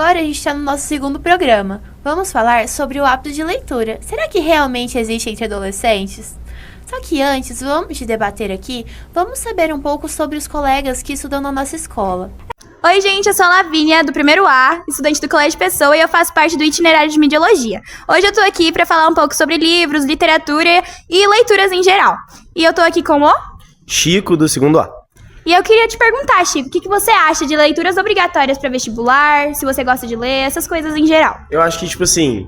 agora a gente está no nosso segundo programa. Vamos falar sobre o hábito de leitura. Será que realmente existe entre adolescentes? Só que antes, vamos de debater aqui, vamos saber um pouco sobre os colegas que estudam na nossa escola. Oi, gente, eu sou a Lavínia, do primeiro A, estudante do Colégio Pessoa, e eu faço parte do itinerário de Mediologia. Hoje eu tô aqui pra falar um pouco sobre livros, literatura e leituras em geral. E eu tô aqui com o Chico, do segundo A. E eu queria te perguntar, Chico, o que você acha de leituras obrigatórias pra vestibular, se você gosta de ler, essas coisas em geral? Eu acho que,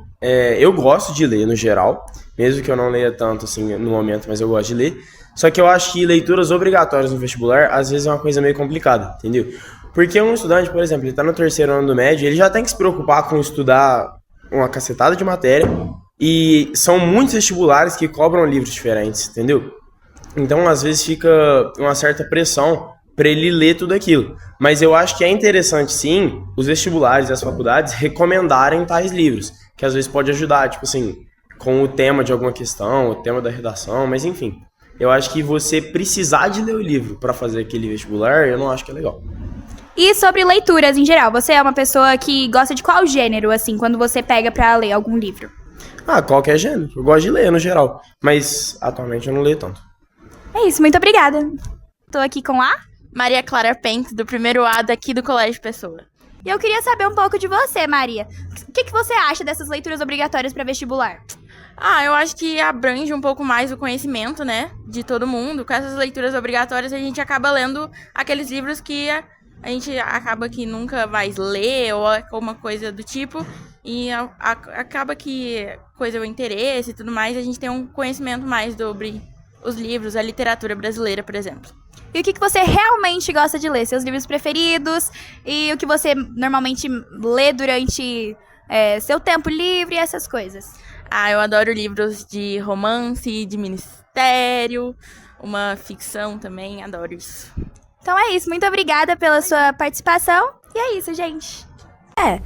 eu gosto de ler no geral, mesmo que eu não leia tanto, assim, no momento, mas eu gosto de ler. Só que eu acho que leituras obrigatórias no vestibular, às vezes é uma coisa meio complicada, entendeu? Porque um estudante, por exemplo, ele tá no terceiro ano do médio, ele já tem que se preocupar com estudar uma cacetada de matéria, e são muitos vestibulares que cobram livros diferentes, entendeu? Então, às vezes, fica uma certa pressão para ele ler tudo aquilo. Mas eu acho que é interessante, sim, os vestibulares e as faculdades recomendarem tais livros, que às vezes pode ajudar, com o tema de alguma questão, o tema da redação, mas enfim. Eu acho que você precisar de ler o livro para fazer aquele vestibular, eu não acho que é legal. E sobre leituras em geral, você é uma pessoa que gosta de qual gênero, assim, quando você pega pra ler algum livro? Qualquer gênero. Eu gosto de ler, no geral. Mas, atualmente, eu não leio tanto. É isso, muito obrigada. Tô aqui com a Maria Clara Pentes, do primeiro A daqui do Colégio Pessoa. E eu queria saber um pouco de você, Maria. O que você acha dessas leituras obrigatórias para vestibular? Eu acho que abrange um pouco mais o conhecimento, né, de todo mundo. Com essas leituras obrigatórias, a gente acaba lendo aqueles livros que a gente acaba que nunca vai ler ou alguma coisa do tipo. E acaba que coisa o interesse e tudo mais, a gente tem um conhecimento mais sobre os livros, a literatura brasileira, por exemplo. E o que você realmente gosta de ler? Seus livros preferidos e o que você normalmente lê durante seu tempo livre e essas coisas? Eu adoro livros de romance, de mistério, uma ficção também, adoro isso. Então é isso, muito obrigada pela sua participação. E é isso, gente.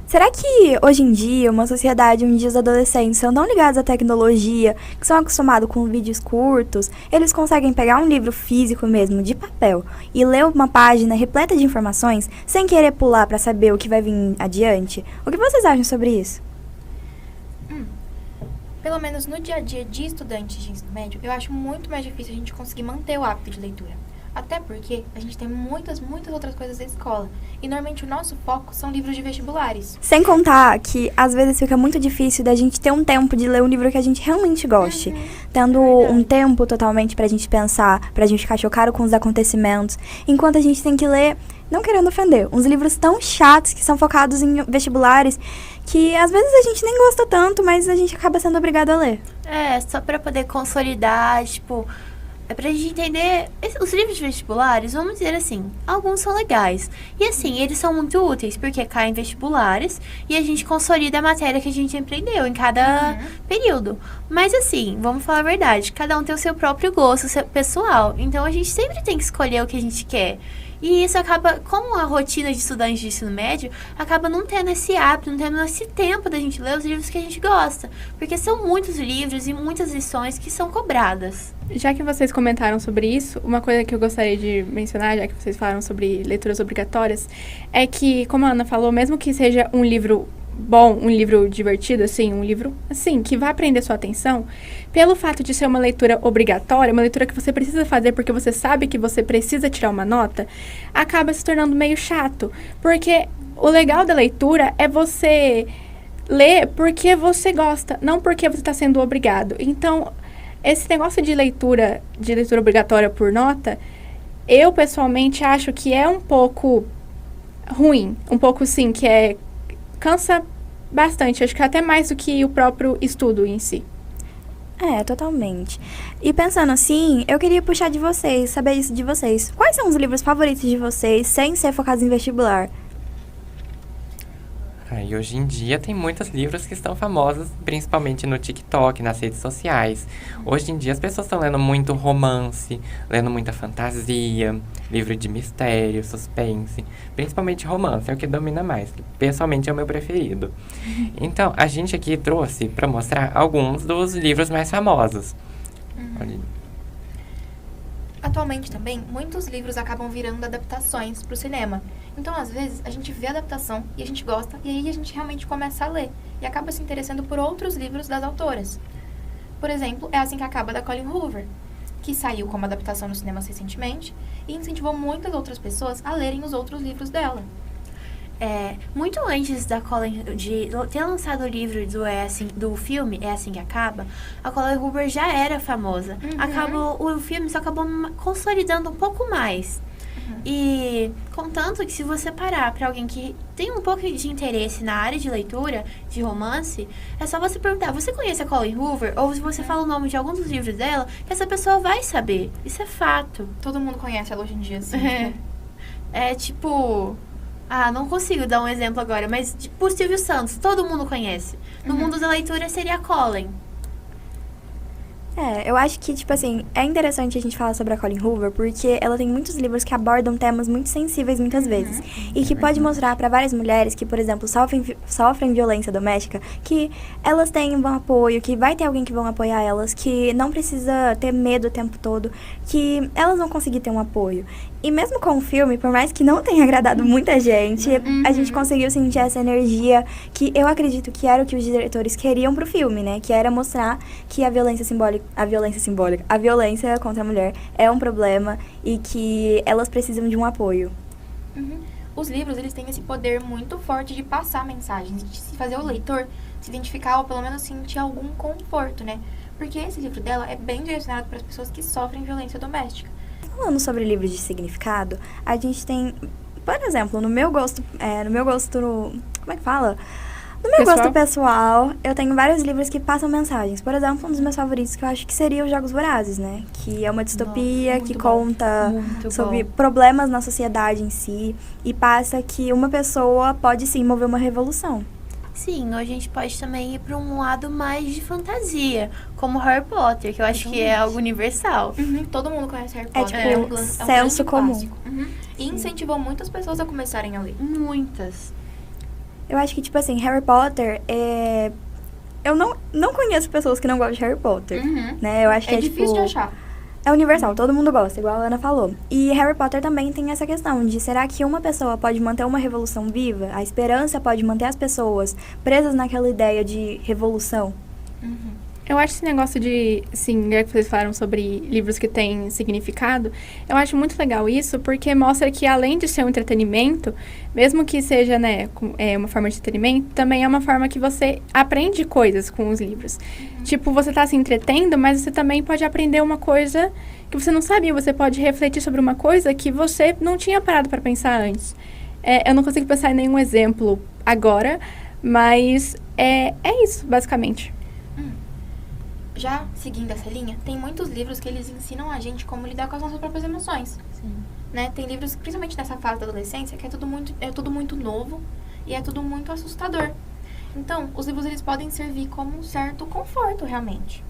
Será que hoje em dia, uma sociedade onde os adolescentes são tão ligados à tecnologia, que são acostumados com vídeos curtos, eles conseguem pegar um livro físico mesmo, de papel, e ler uma página repleta de informações, sem querer pular para saber o que vai vir adiante? O que vocês acham sobre isso? Pelo menos no dia a dia de estudantes de ensino médio, eu acho muito mais difícil a gente conseguir manter o hábito de leitura. Até porque a gente tem muitas outras coisas da escola. E normalmente o nosso foco são livros de vestibulares. Sem contar que às vezes fica muito difícil da gente ter um tempo de ler um livro que a gente realmente goste. Tendo um tempo totalmente pra gente pensar, pra gente ficar chocado com os acontecimentos. Enquanto a gente tem que ler, não querendo ofender, uns livros tão chatos que são focados em vestibulares que às vezes a gente nem gosta tanto, mas a gente acaba sendo obrigado a ler. Só pra poder consolidar, é pra gente entender, os livros de vestibulares, vamos dizer assim, alguns são legais. E assim, eles são muito úteis, porque caem vestibulares e a gente consolida a matéria que a gente aprendeu em cada período. Mas assim, vamos falar a verdade, cada um tem o seu próprio gosto, o seu pessoal. Então a gente sempre tem que escolher o que a gente quer. E isso acaba, como a rotina de estudantes de ensino médio, acaba não tendo esse hábito, não tendo esse tempo da gente ler os livros que a gente gosta. Porque são muitos livros e muitas lições que são cobradas. Já que vocês comentaram sobre isso, uma coisa que eu gostaria de mencionar, já que vocês falaram sobre leituras obrigatórias, é que, como a Ana falou, mesmo que seja um livro bom, um livro divertido, assim, um livro, assim, que vai prender sua atenção, pelo fato de ser uma leitura obrigatória, uma leitura que você precisa fazer porque você sabe que você precisa tirar uma nota, acaba se tornando meio chato, porque o legal da leitura é você ler porque você gosta, não porque você está sendo obrigado. Então, esse negócio de leitura obrigatória por nota, eu pessoalmente acho que é um pouco ruim, um pouco sim, cansa bastante, acho que até mais do que o próprio estudo em si. Totalmente. E pensando assim, eu queria puxar de vocês, saber isso de vocês. Quais são os livros favoritos de vocês, sem ser focados em vestibular? E hoje em dia tem muitos livros que estão famosos, principalmente no TikTok, nas redes sociais. Hoje em dia as pessoas estão lendo muito romance, lendo muita fantasia, livro de mistério, suspense. Principalmente romance, é o que domina mais. Pessoalmente é o meu preferido. Então, a gente aqui trouxe para mostrar alguns dos livros mais famosos. Atualmente também, muitos livros acabam virando adaptações para o cinema. Então, às vezes, a gente vê a adaptação e a gente gosta, e aí a gente realmente começa a ler. E acaba se interessando por outros livros das autoras. Por exemplo, É Assim que Acaba, da Colleen Hoover, que saiu como adaptação nos cinemas recentemente e incentivou muitas outras pessoas a lerem os outros livros dela. Muito antes da Colleen de ter lançado o livro do filme É Assim que Acaba, a Colleen Hoover já era famosa. O filme só acabou consolidando um pouco mais. E contanto que se você parar para alguém que tem um pouco de interesse na área de leitura, de romance, é só você perguntar, você conhece a Colleen Hoover? Ou se você fala o nome de algum dos livros dela, que essa pessoa vai saber. Isso é fato. Todo mundo conhece ela hoje em dia, assim. Não consigo dar um exemplo agora, mas tipo o Silvio Santos, todo mundo conhece. No mundo da leitura seria a Colleen. Eu acho que, tipo assim, é interessante a gente falar sobre a Colleen Hoover porque ela tem muitos livros que abordam temas muito sensíveis muitas vezes. E que pode mostrar para várias mulheres que, por exemplo, sofrem violência doméstica, que elas têm um bom apoio, que vai ter alguém que vão apoiar elas, que não precisa ter medo o tempo todo, que elas vão conseguir ter um apoio. E mesmo com o filme, por mais que não tenha agradado muita gente, a gente conseguiu sentir essa energia que eu acredito que era o que os diretores queriam pro filme, né? Que era mostrar que a violência contra a mulher é um problema e que elas precisam de um apoio. Os livros, eles têm esse poder muito forte de passar mensagens, de fazer o leitor se identificar ou pelo menos sentir algum conforto, né? Porque esse livro dela é bem direcionado para as pessoas que sofrem violência doméstica. Falando sobre livros de significado, a gente tem, por exemplo, no meu gosto, como é que fala? No meu gosto pessoal, eu tenho vários livros que passam mensagens. Por exemplo, um dos meus favoritos que eu acho que seria Os Jogos Vorazes, né? Que é uma distopia que conta sobre problemas na sociedade em si e passa que uma pessoa pode sim mover uma revolução. Sim, ou a gente pode também ir para um lado mais de fantasia, como Harry Potter, que eu acho que é algo universal. Todo mundo conhece Harry É Potter. tipo senso comum. E incentivou muitas pessoas a começarem a ler. Muitas. Eu acho que, tipo assim, Harry Potter eu não conheço pessoas que não gostam de Harry Potter, né? Eu acho que É difícil de achar. É universal, todo mundo gosta, igual a Ana falou. E Harry Potter também tem essa questão de será que uma pessoa pode manter uma revolução viva? A esperança pode manter as pessoas presas naquela ideia de revolução? Eu acho esse negócio de, assim, já que vocês falaram sobre livros que têm significado, eu acho muito legal isso, porque mostra que além de ser um entretenimento, mesmo que seja, né, uma forma de entretenimento, também é uma forma que você aprende coisas com os livros. Tipo, você tá se entretendo, mas você também pode aprender uma coisa que você não sabia, você pode refletir sobre uma coisa que você não tinha parado para pensar antes. Eu não consigo pensar em nenhum exemplo agora, mas é isso, basicamente. Já seguindo essa linha, tem muitos livros que eles ensinam a gente como lidar com as nossas próprias emoções. Né? Tem livros, principalmente nessa fase da adolescência, que é tudo muito novo e é tudo muito assustador. Então, os livros eles podem servir como um certo conforto, realmente.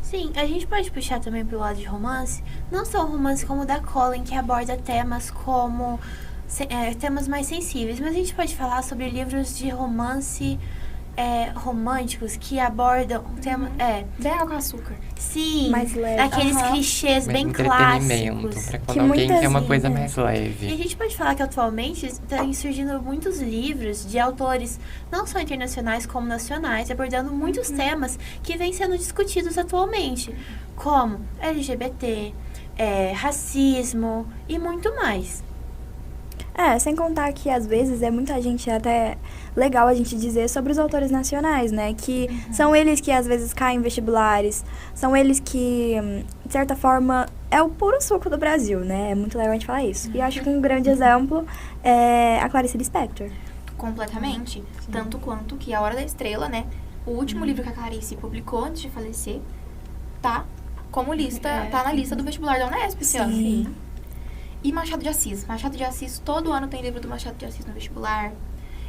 Sim, a gente pode puxar também pro lado de romance, não só o romance como o da Colleen, que aborda temas como temas mais sensíveis, mas a gente pode falar sobre livros de romance românticos que abordam um tema. Bem água com açúcar. Sim, Mais leve. aqueles clichês bem entretenimento, clássicos. pra Que quando alguém muitas quer uma coisa vezes, mais leve. E a gente pode falar que atualmente estão surgindo muitos livros de autores, não só internacionais como nacionais, abordando muitos temas que vêm sendo discutidos atualmente, como LGBT, racismo e muito mais. Sem contar que às vezes é muita gente até legal a gente dizer sobre os autores nacionais, né? Que são eles que às vezes caem em vestibulares, são eles que, de certa forma, é o puro suco do Brasil, né? É muito legal a gente falar isso. E eu acho que um grande exemplo é a Clarice Lispector. Completamente. Tanto quanto que A Hora da Estrela, né? O último livro que a Clarice publicou antes de falecer, tá na lista do vestibular da Unesp esse ano. Sim. E Machado de Assis. Machado de Assis, todo ano tem livro do Machado de Assis no vestibular.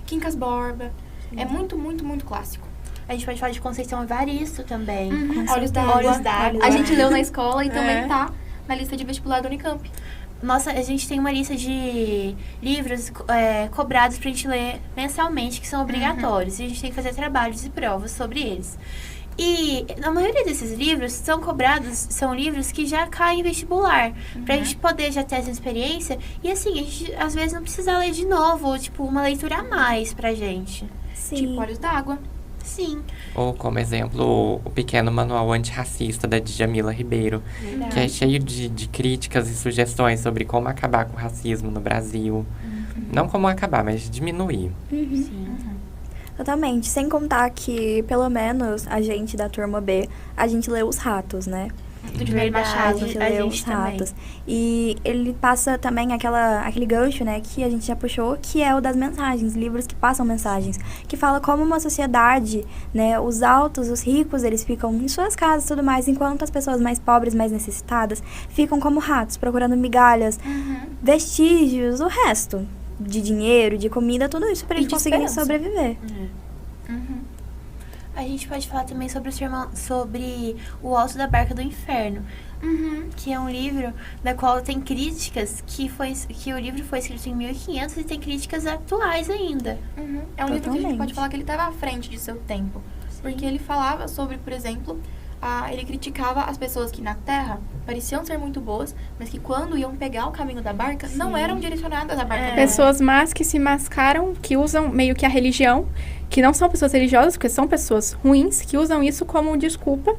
Quincas Borba. É muito, muito, muito clássico. A gente pode falar de Conceição Evaristo também. Olhos d'Água. A gente leu na escola e também tá na lista de vestibular do Unicamp. Nossa, a gente tem uma lista de livros cobrados pra gente ler mensalmente, que são obrigatórios. E a gente tem que fazer trabalhos e provas sobre eles. E a maioria desses livros são cobrados, são livros que já caem em vestibular. Pra gente poder já ter essa experiência. E assim, a gente às vezes não precisa ler de novo, ou tipo, uma leitura a mais pra gente. Sim. Tipo Olhos d'Água. Sim. Ou como exemplo, o pequeno manual antirracista da Djamila Ribeiro, que é cheio de críticas e sugestões sobre como acabar com o racismo no Brasil. Não como acabar, mas diminuir. Totalmente. Sem contar que, pelo menos, a gente da turma B, a gente lê Os Ratos, né? Do Diverio Machado. A gente a lê gente Os também. Ratos. E ele passa também aquele gancho, né, que a gente já puxou, que é o das mensagens, livros que passam mensagens, que fala como uma sociedade, né, os altos, os ricos, eles ficam em suas casas e tudo mais, enquanto as pessoas mais pobres, mais necessitadas, ficam como ratos, procurando migalhas, vestígios, o resto de dinheiro, de comida, tudo isso para E eles de conseguirem esperança. sobreviver. A gente pode falar também sobre O Alto da Barca do Inferno, que é um livro da qual tem críticas que o livro foi escrito em 1500 e tem críticas atuais ainda. É um livro que a gente Totalmente. pode falar que ele estava à frente de seu tempo. Porque ele falava sobre, por exemplo, ele criticava as pessoas que na Terra pareciam ser muito boas, mas que quando iam pegar o caminho da barca, não eram direcionadas à barca. Pessoas más que se mascaram, que usam meio que a religião, que não são pessoas religiosas, porque são pessoas ruins, que usam isso como desculpa.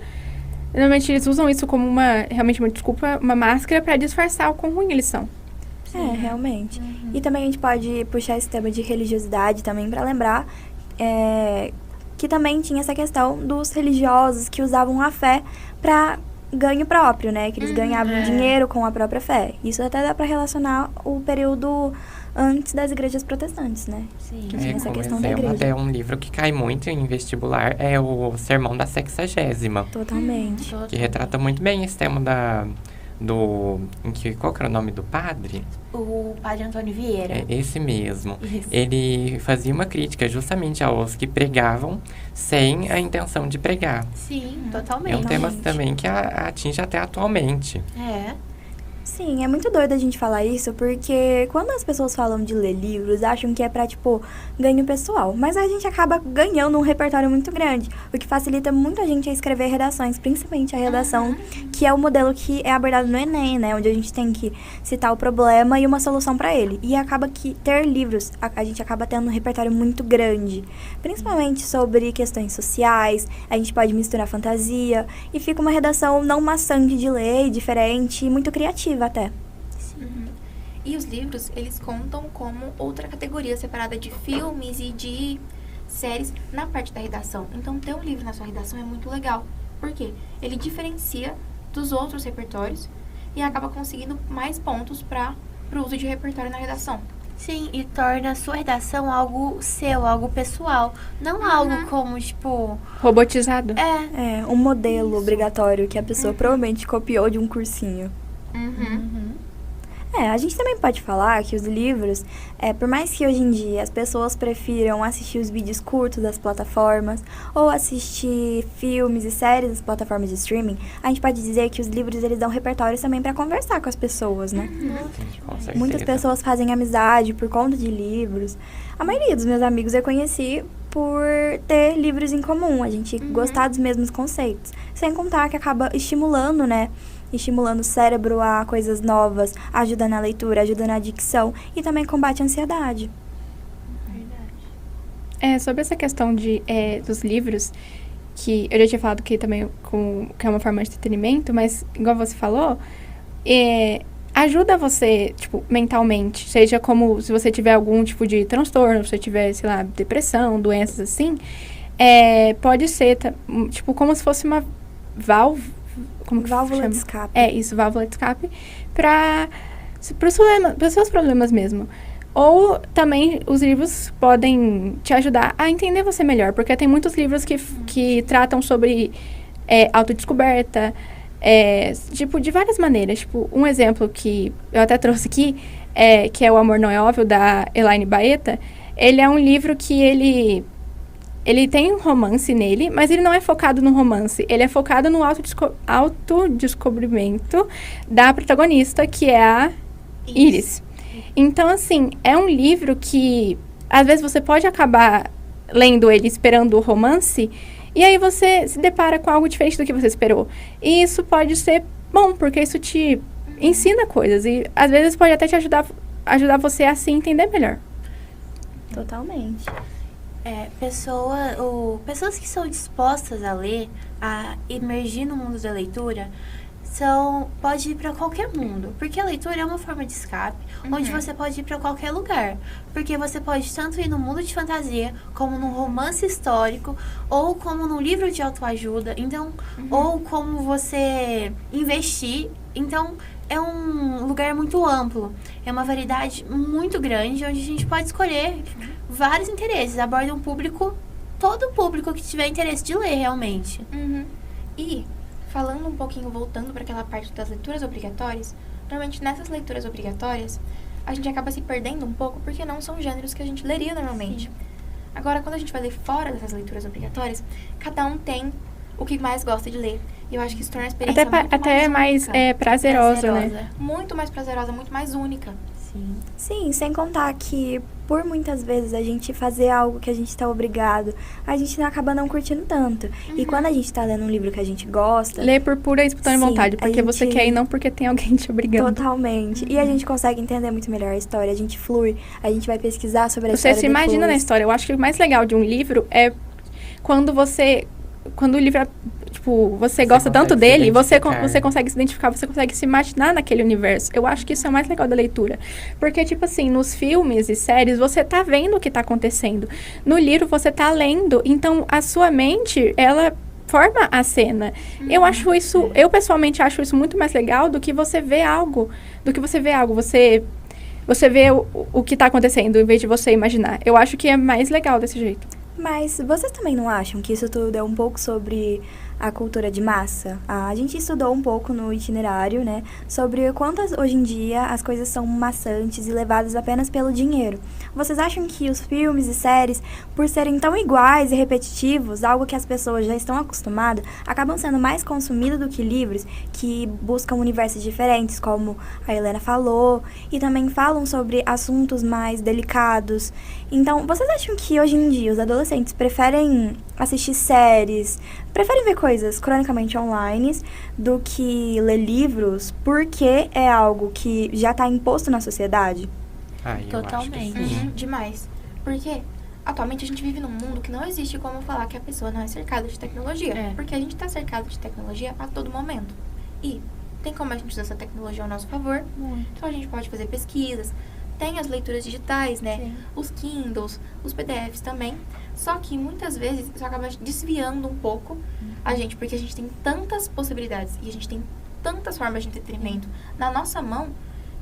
Normalmente eles usam isso como realmente uma desculpa, uma máscara pra disfarçar o quão ruim eles são. É, realmente. E também a gente pode puxar esse tema de religiosidade também para lembrar que também tinha essa questão dos religiosos que usavam a fé para ganho próprio, né? Que eles ganhavam dinheiro com a própria fé. Isso até dá para relacionar o período antes das igrejas protestantes, né? Sim. Que tinha essa Como questão da exemplo, igreja. até um livro que cai muito em vestibular é o Sermão da Sexagésima, Totalmente. que retrata muito bem esse tema qual que era o nome do padre? O padre Antônio Vieira. É esse mesmo. Isso. Ele fazia uma crítica justamente aos que pregavam sem a intenção de pregar. Sim, É um totalmente. tema também que atinge até atualmente. É. Sim, é muito doido a gente falar isso, porque quando as pessoas falam de ler livros, acham que é pra, tipo, ganho pessoal. Mas a gente acaba ganhando um repertório muito grande, o que facilita muito a gente a escrever redações, principalmente a redação, que é o modelo que é abordado no Enem, né? Onde a gente tem que citar o problema e uma solução pra ele. E acaba que ter livros, a gente acaba tendo um repertório muito grande, principalmente sobre questões sociais, a gente pode misturar fantasia, e fica uma redação não maçante de ler, e diferente e muito criativa até. E os livros, eles contam como outra categoria separada de filmes e de séries na parte da redação. Então, ter um livro na sua redação é muito legal. Por quê? Ele diferencia dos outros repertórios e acaba conseguindo mais pontos para o uso de repertório na redação. Sim, e torna a sua redação algo seu, algo pessoal. Não algo como, tipo... Robotizado. É, Um modelo obrigatório que a pessoa provavelmente copiou de um cursinho. A gente também pode falar que os livros, por mais que hoje em dia as pessoas prefiram assistir os vídeos curtos das plataformas ou assistir filmes e séries das plataformas de streaming, a gente pode dizer que os livros eles dão repertórios também para conversar com as pessoas, né? Com certeza. Muitas pessoas fazem amizade por conta de livros. A maioria dos meus amigos eu conheci por ter livros em comum, a gente gostar dos mesmos conceitos. Sem contar que acaba estimulando, né? Estimulando o cérebro a coisas novas, ajuda na leitura, ajuda na dicção e também combate a ansiedade. Sobre essa questão dos livros, que eu já tinha falado que também que é uma forma de entretenimento, mas igual você falou, ajuda você, tipo, mentalmente, seja como se você tiver algum tipo de transtorno, se você tiver, sei lá, depressão, doenças assim, pode ser, tipo, como se fosse uma válvula Válvula de escape. Válvula de escape para os seus problemas mesmo. Ou também os livros podem te ajudar a entender você melhor, porque tem muitos livros que tratam sobre autodescoberta, tipo, de várias maneiras. Tipo, um exemplo que eu até trouxe aqui, que é O Amor Não é Óbvio, da Elaine Baeta. Ele é um livro que ele tem um romance nele, mas ele não é focado no romance. Ele é focado no autodescobrimento da protagonista, que é a Iris. Então, assim, é um livro que, às vezes, você pode acabar lendo ele esperando o romance E aí você se depara com algo diferente do que você esperou. E isso pode ser bom, porque isso te ensina coisas. E às vezes pode até te ajudar você a se entender melhor. Totalmente. Pessoas que são dispostas a ler, a emergir no mundo da leitura, pode ir para qualquer mundo, porque a leitura é uma forma de escape, onde você pode ir para qualquer lugar, porque você pode tanto ir no mundo de fantasia, como num romance histórico, ou como num livro de autoajuda, então, ou como você investir, então é um lugar muito amplo, é uma variedade muito grande, onde a gente pode escolher vários interesses, aborda todo o público que tiver interesse de ler realmente. E falando um pouquinho, voltando para aquela parte das leituras obrigatórias, normalmente nessas leituras obrigatórias, a gente acaba se perdendo um pouco porque não são gêneros que a gente leria normalmente. Sim. Agora, quando a gente vai ler fora dessas leituras obrigatórias, cada um tem o que mais gosta de ler. E eu acho que isso torna a experiência até mais prazerosa, né? Muito mais prazerosa, muito mais única. Sim, sem contar que por muitas vezes a gente fazer algo que a gente está obrigado, a gente acaba não curtindo tanto. E quando a gente está lendo um livro que a gente gosta... Lê por pura e espontânea vontade, porque você quer e não porque tem alguém te obrigando. Totalmente. E a gente consegue entender muito melhor a história, a gente flui, a gente vai pesquisar sobre a história Você se imagina na história. Eu acho que o mais legal de um livro é quando o livro, você gosta tanto dele, você consegue se identificar, você consegue se imaginar naquele universo. Eu acho que isso é o mais legal da leitura. Porque, nos filmes e séries, você tá vendo o que tá acontecendo. No livro, você tá lendo. Então, a sua mente, ela forma a cena. Eu pessoalmente acho isso muito mais legal do que você ver algo. Você vê o que tá acontecendo, em vez de você imaginar. Eu acho que é mais legal desse jeito. Mas vocês também não acham que isso tudo é um pouco sobre a cultura de massa? A gente estudou um pouco no itinerário, né, sobre quantas hoje em dia as coisas são maçantes e levadas apenas pelo dinheiro. Vocês acham que os filmes e séries, por serem tão iguais e repetitivos, algo que as pessoas já estão acostumadas, acabam sendo mais consumidos do que livros que buscam universos diferentes, como a Helena falou, e também falam sobre assuntos mais delicados? Então, vocês acham que hoje em dia os adolescentes preferem assistir séries, preferem ver coisas cronicamente online do que ler livros porque é algo que já está imposto na sociedade? Totalmente. Demais. Porque atualmente a gente vive num mundo que não existe como falar que a pessoa não é cercada de tecnologia. Porque a gente está cercado de tecnologia a todo momento. E tem como a gente usar essa tecnologia ao nosso favor. Então a gente pode fazer pesquisas. Tem as leituras digitais, né? Sim. Os Kindles, os PDFs também. Só que muitas vezes isso acaba desviando um pouco a gente, porque a gente tem tantas possibilidades e a gente tem tantas formas de entretenimento na nossa mão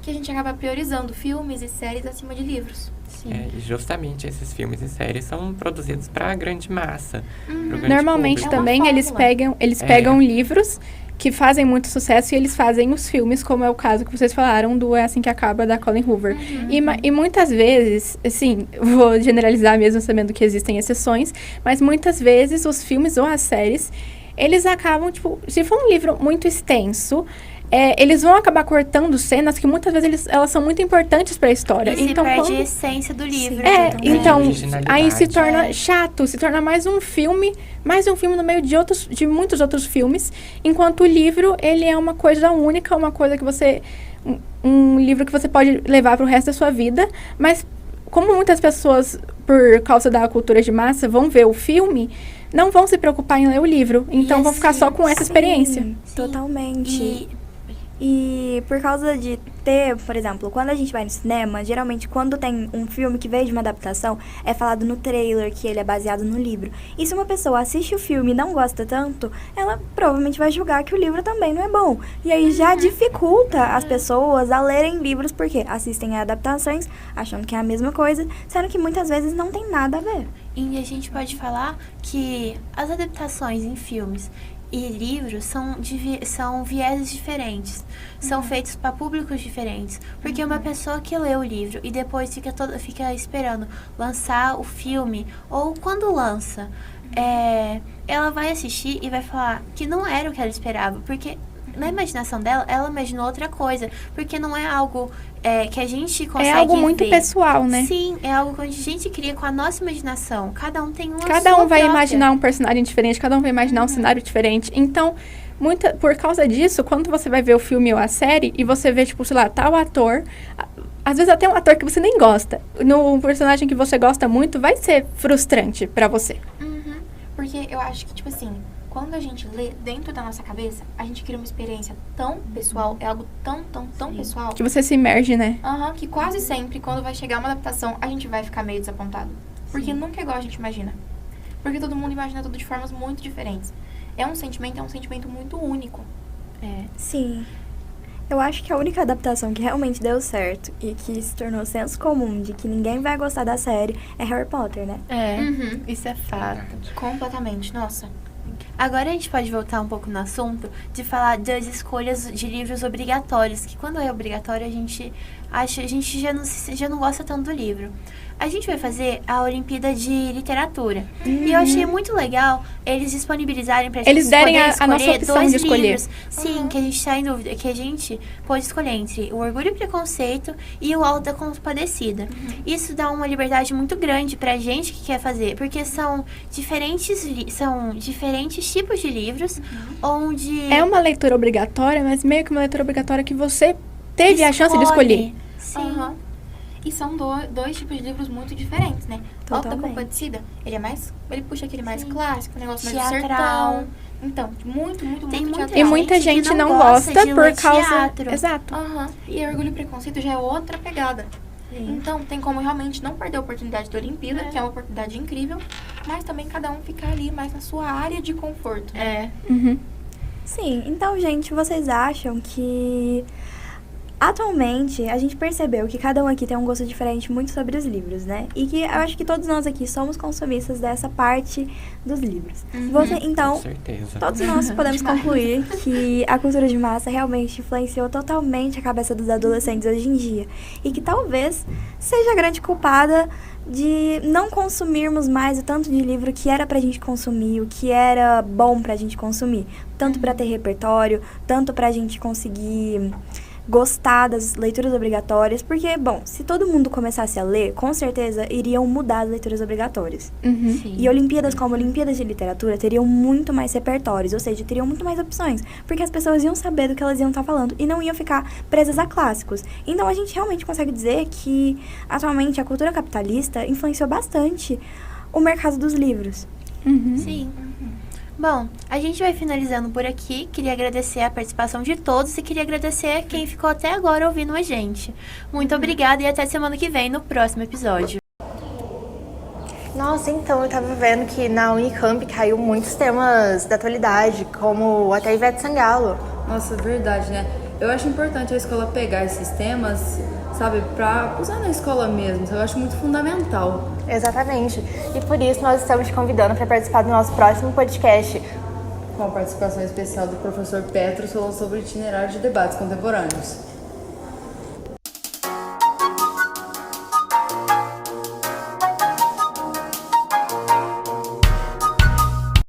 que a gente acaba priorizando filmes e séries acima de livros. E justamente esses filmes e séries são produzidos para a grande massa. Normalmente público. Também eles pegam livros que fazem muito sucesso e eles fazem os filmes, como é o caso que vocês falaram do É Assim Que Acaba, da Colin Hoover. E muitas vezes, assim, vou generalizar mesmo sabendo que existem exceções, mas muitas vezes os filmes ou as séries, eles acabam, se for um livro muito extenso, eles vão acabar cortando cenas que muitas vezes elas são muito importantes para a história. E então, perde a essência do livro. Então aí se torna chato, se torna mais um filme no meio de muitos outros filmes, enquanto o livro, ele é uma coisa única, uma coisa que um livro que você pode levar para o resto da sua vida, mas como muitas pessoas, por causa da cultura de massa, vão ver o filme, não vão se preocupar em ler o livro, então vão ficar só com essa experiência. Totalmente. E por causa de ter, por exemplo, quando a gente vai no cinema, geralmente quando tem um filme que veio de uma adaptação, é falado no trailer que ele é baseado no livro. E se uma pessoa assiste o filme e não gosta tanto, ela provavelmente vai julgar que o livro também não é bom. E aí já dificulta as pessoas a lerem livros porque assistem a adaptações, achando que é a mesma coisa, sendo que muitas vezes não tem nada a ver. E a gente pode falar que as adaptações em filmes e livros são vieses diferentes, são feitos para públicos diferentes, porque uma pessoa que lê o livro e depois fica esperando lançar o filme, ou quando lança, ela vai assistir e vai falar que não era o que ela esperava, porque na imaginação dela, ela imaginou outra coisa. Porque não é algo que a gente consegue É algo muito ver. pessoal, né? Sim, é algo que a gente cria com a nossa imaginação. Cada um tem uma Cada sua um vai própria. imaginar um personagem diferente, cada um vai imaginar um cenário diferente. Então, por causa disso, quando você vai ver o filme ou a série e você vê, tipo, sei lá, tal ator, às vezes até um ator que você nem gosta, no personagem que você gosta muito, vai ser frustrante pra você. Uhum. Porque eu acho que, tipo assim, quando a gente lê dentro da nossa cabeça, a gente cria uma experiência tão pessoal, é algo tão pessoal, Que você se imerge, né? que quase sempre, quando vai chegar uma adaptação, a gente vai ficar meio desapontado. Porque nunca é igual a gente imagina. Porque todo mundo imagina tudo de formas muito diferentes. É um sentimento muito único. Sim. Eu acho que a única adaptação que realmente deu certo e que se tornou senso comum de que ninguém vai gostar da série é Harry Potter, né? Isso é fato. Completamente, nossa. Agora a gente pode voltar um pouco no assunto de falar das escolhas de livros obrigatórios, que quando é obrigatório a gente já não gosta tanto do livro. A gente vai fazer a Olimpíada de Literatura. E eu achei muito legal eles disponibilizarem pra gente Eles derem poder a nossa escolher opção dois de escolher. livros. Sim, que a gente tá em dúvida, que a gente pode escolher entre o Orgulho e Preconceito e o Auto da Compadecida. Isso dá uma liberdade muito grande pra gente que quer fazer, porque são diferentes tipos de livros, onde É uma leitura obrigatória, mas meio que uma leitura obrigatória que você teve a chance de escolher. Sim. Aham. E são dois tipos de livros muito diferentes, né? O Auto da Totalmente. Compadecida, ele puxa aquele mais clássico, negócio mais Teatral. sertão. Então, muito Tem muita teatral. E muita gente não gosta de por ler causa... teatro. Exato. E Orgulho e Preconceito já é outra pegada. Então, tem como realmente não perder a oportunidade da Olimpíada, que é uma oportunidade incrível, mas também cada um ficar ali mais na sua área de conforto. Uhum. Sim, então, gente, vocês acham que atualmente a gente percebeu que cada um aqui tem um gosto diferente muito sobre os livros, né? E que eu acho que todos nós aqui somos consumistas dessa parte dos livros. Então, Com certeza. todos nós podemos concluir que a cultura de massa realmente influenciou totalmente a cabeça dos adolescentes hoje em dia. E que talvez seja a grande culpada de não consumirmos mais o tanto de livro que era pra gente consumir, o que era bom pra gente consumir. Tanto pra ter repertório, tanto pra gente conseguir gostar das leituras obrigatórias, porque, bom, se todo mundo começasse a ler, com certeza iriam mudar as leituras obrigatórias. Uhum. E Olimpíadas como Olimpíadas de Literatura teriam muito mais repertórios, ou seja, teriam muito mais opções, porque as pessoas iam saber do que elas iam estar falando e não iam ficar presas a clássicos. Então a gente realmente consegue dizer que, atualmente, a cultura capitalista influenciou bastante o mercado dos livros. Uhum. Sim. Bom, a gente vai finalizando por aqui. Queria agradecer a participação de todos e queria agradecer quem ficou até agora ouvindo a gente. Muito obrigada e até semana que vem no próximo episódio. Nossa, então, eu tava vendo que na Unicamp caiu muitos temas da atualidade, como até Ivete Sangalo. Nossa, verdade, né? Eu acho importante a escola pegar esses temas, sabe, pra usar na escola mesmo. Eu acho muito fundamental. Exatamente. E por isso nós estamos te convidando para participar do nosso próximo podcast. Com a participação especial do professor Petros falando sobre o itinerário de debates contemporâneos.